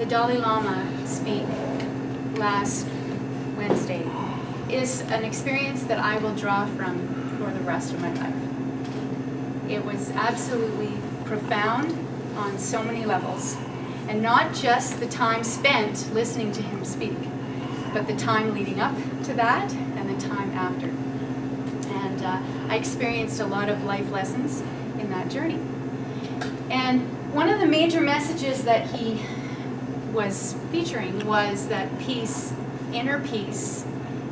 the Dalai Lama speak last Wednesday is an experience that I will draw from for the rest of my life. It was absolutely profound on so many levels, and not just the time spent listening to him speak, but the time leading up to that and the time after. And I experienced a lot of life lessons in that journey. And one of the major messages that he was featuring was that peace, inner peace,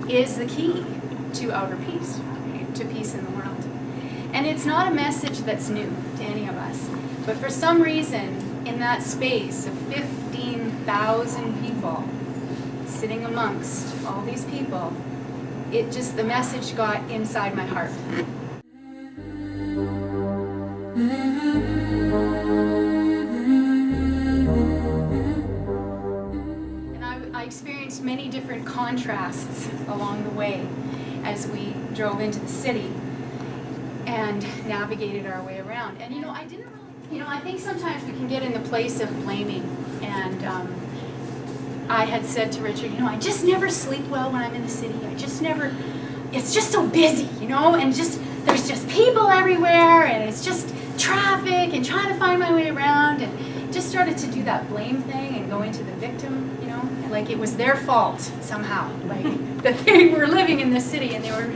is the key to outer peace, right? To peace in the world. And it's not a message that's new to any of us, but for some reason, in that space of 15,000 people, sitting amongst all these people, the message got inside my heart. I experienced many different contrasts along the way as we drove into the city and navigated our way around. And I think sometimes we can get in the place of blaming. And I had said to Richard, I just never sleep well when I'm in the city. It's just so busy, and there's just people everywhere, and it's just traffic and trying to find my way around, and just started to do that blame thing and go into the victim, like it was their fault somehow, like that they were living in the city and they were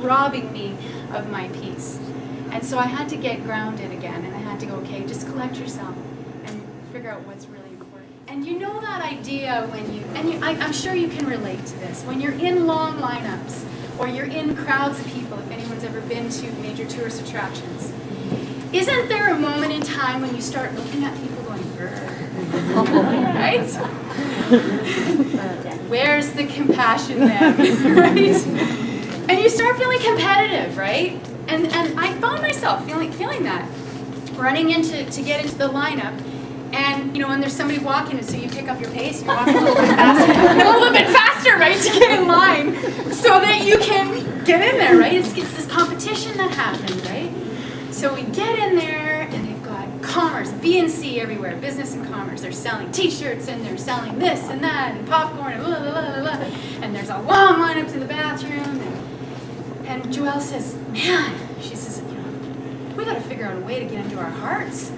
robbing me of my peace. And so I had to get grounded again, and I had to go, okay, just collect yourself and figure out what's really important. And that idea when I'm sure you can relate to this, when you're in long lineups or you're in crowds of people, if anyone's ever been to major tourist attractions, isn't there a moment in time when you start looking at people going, right? Where's the compassion then, right? And you start feeling competitive, right? And I found myself feeling that, running to get into the lineup, and when there's somebody walking, and so you pick up your pace, and you're walking a little bit faster, right, to get in line, so that you can get in there, right? It's this competition that happens, right? So we get in there, and they've got commerce, B&C everywhere, business and commerce. They're selling T-shirts, and they're selling this and that, and popcorn, and blah, blah, blah, blah, blah. And there's a long line up to the bathroom, and Joelle says, man, she says, we got to figure out a way to get into our hearts.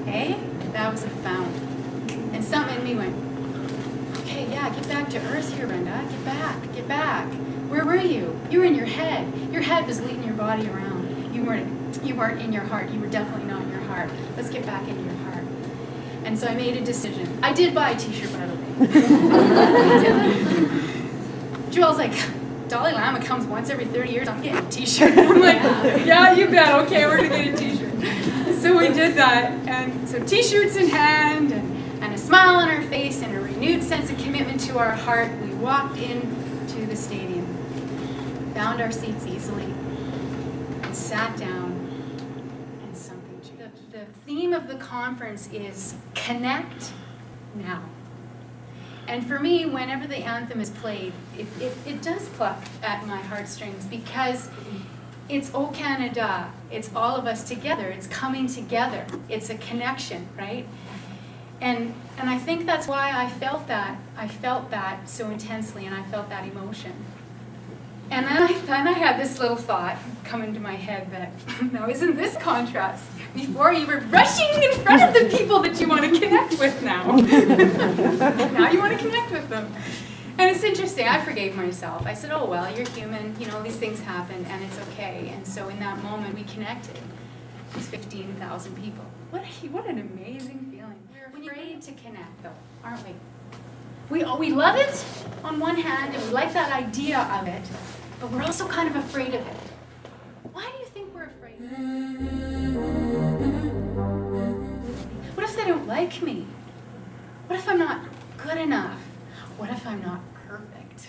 Hey, that was profound. And something in me went, okay, yeah, get back to earth here, Brenda. Get back. Where were you? You were in your head. Your head was leading your body around. You weren't in your heart. You were definitely not in your heart. Let's get back into your heart. And so I made a decision. I did buy a T-shirt, by the way. Joelle's like, Dalai Lama comes once every 30 years. I'm getting a T-shirt. I'm like, yeah, you bet. Okay, we're going to get a T-shirt. So we did that. And so T-shirts in hand and a smile on our face and a renewed sense of commitment to our heart, we walked into the stadium, found our seats easily, and sat down. And something changed. The theme of the conference is Connect Now. And for me, whenever the anthem is played, it does pluck at my heartstrings, because it's O Canada. It's all of us together. It's coming together. It's a connection, right? And I think that's why I felt that. I felt that so intensely, and I felt that emotion. And then I had this little thought come into my head that, now isn't this contrast? Before you were rushing in front of the people that you want to connect with now. Now you want to connect with them. And it's interesting, I forgave myself. I said, oh well, you're human, these things happen, and it's okay. And so in that moment, we connected with 15,000 people. What an amazing feeling. We're afraid to connect, though, aren't we? We love it on one hand, and we like that idea of it, but we're also kind of afraid of it. Why do you think we're afraid of it? What if they don't like me? What if I'm not good enough? What if I'm not perfect?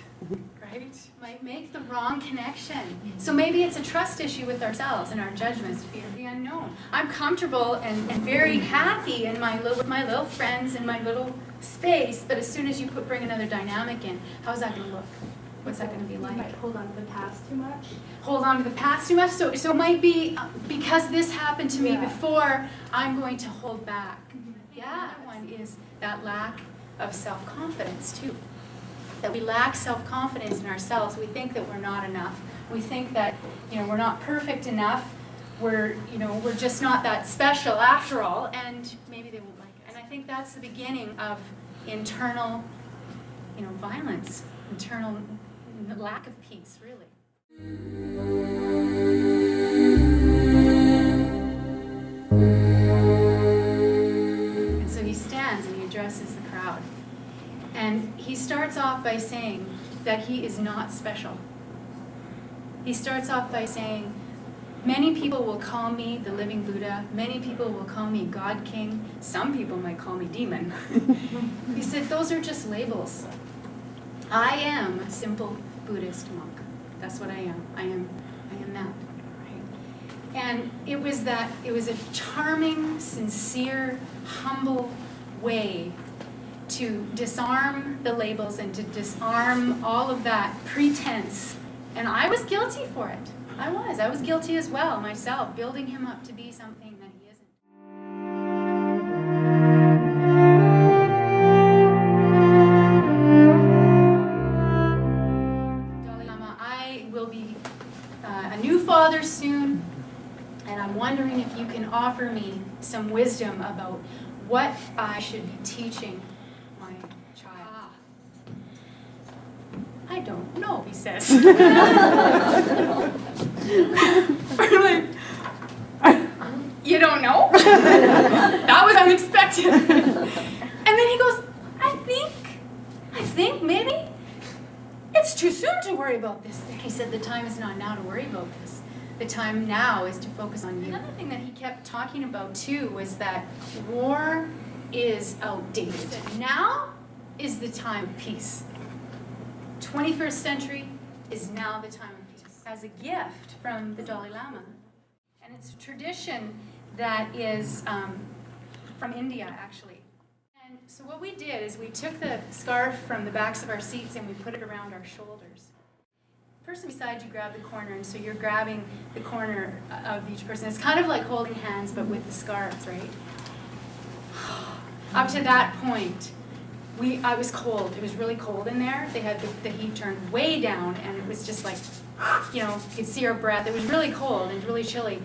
Right? Might make the wrong connection. So maybe it's a trust issue with ourselves and our judgments, fear of the unknown. I'm comfortable and very happy in with my little friends in my little space, but as soon as you bring another dynamic in, how's that going to look? What's that going to be like? You might hold on to the past too much. Hold on to the past too much? So it might be, because this happened to me before, I'm going to hold back. Yeah, one is that lack of self-confidence too. That we lack self-confidence in ourselves. We think that we're not enough. We think that, we're not perfect enough. We're just not that special after all, and maybe they won't like it. And I think that's the beginning of internal, violence, internal lack of peace, really. And so he stands and he addresses the crowd. And he starts off by saying that he is not special. He starts off by saying, many people will call me the living Buddha. Many people will call me God King. Some people might call me demon. He said, those are just labels. I am a simple Buddhist monk. That's what I am. I am that. Right? And it was a charming, sincere, humble way to disarm the labels and to disarm all of that pretense. And I was guilty for it. I was guilty as well, myself, building him up to be something that he isn't. Dalai Lama, I will be a new father soon, and I'm wondering if you can offer me some wisdom about what I should be teaching my child. I don't know, he says. We're like, you don't know? That was unexpected. And then he goes, I think maybe it's too soon to worry about this thing. He said, the time is not now to worry about this. The time now is to focus on you. Another thing that he kept talking about too was that war is outdated. He said, now is the time of peace. 21st century is now the time of peace. As a gift from the Dalai Lama. And it's a tradition that is from India, actually. And so what we did is we took the scarf from the backs of our seats and we put it around our shoulders. The person beside you grabbed the corner, and so you're grabbing the corner of each person. It's kind of like holding hands, but with the scarves, right? Up to that point, I was cold. It was really cold in there. They had the heat turned way down, and it was just like, you could see our breath. It was really cold and really chilly.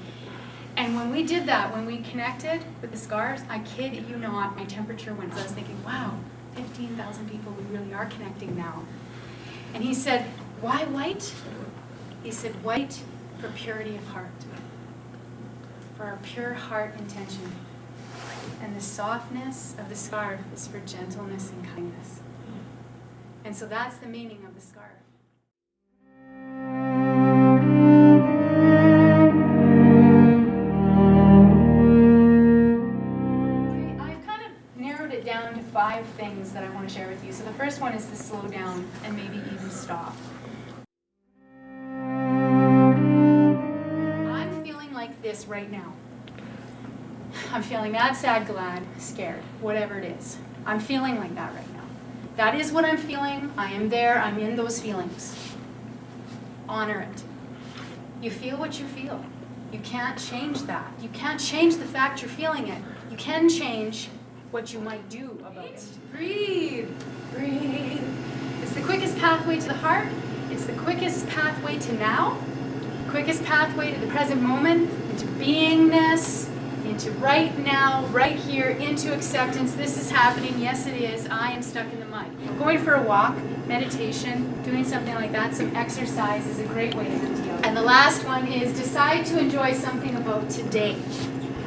And when we did that, when we connected with the scarves, I kid you not, my temperature went. So I was thinking, wow, 15,000 people, we really are connecting now. And he said, why white? He said, white for purity of heart, for our pure heart intention. And the softness of the scarf is for gentleness and kindness. And so that's the meaning of the scarf. I've kind of narrowed it down to 5 things that I want to share with you. So the first one is to slow down and maybe even stop. I'm feeling like this right now. I'm feeling mad, sad, glad, scared, whatever it is. I'm feeling like that right now. That is what I'm feeling. I am there. I'm in those feelings. Honor it. You feel what you feel. You can't change that. You can't change the fact you're feeling it. You can change what you might do about it. Breathe. Breathe. It's the quickest pathway to the heart. It's the quickest pathway to now. Quickest pathway to the present moment, into beingness, into right now, right here, into acceptance. This is happening. Yes, it is. I am stuck in the mud. Going for a walk, meditation, doing something like that, some exercise is a great way to empty out. And the last one is decide to enjoy something about today.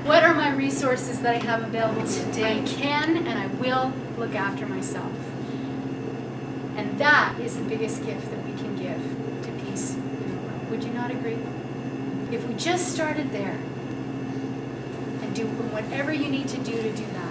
What are my resources that I have available today? I can and I will look after myself. And that is the biggest gift that we can give to peace in the world. Would you not agree? If we just started there, do whatever you need to do that.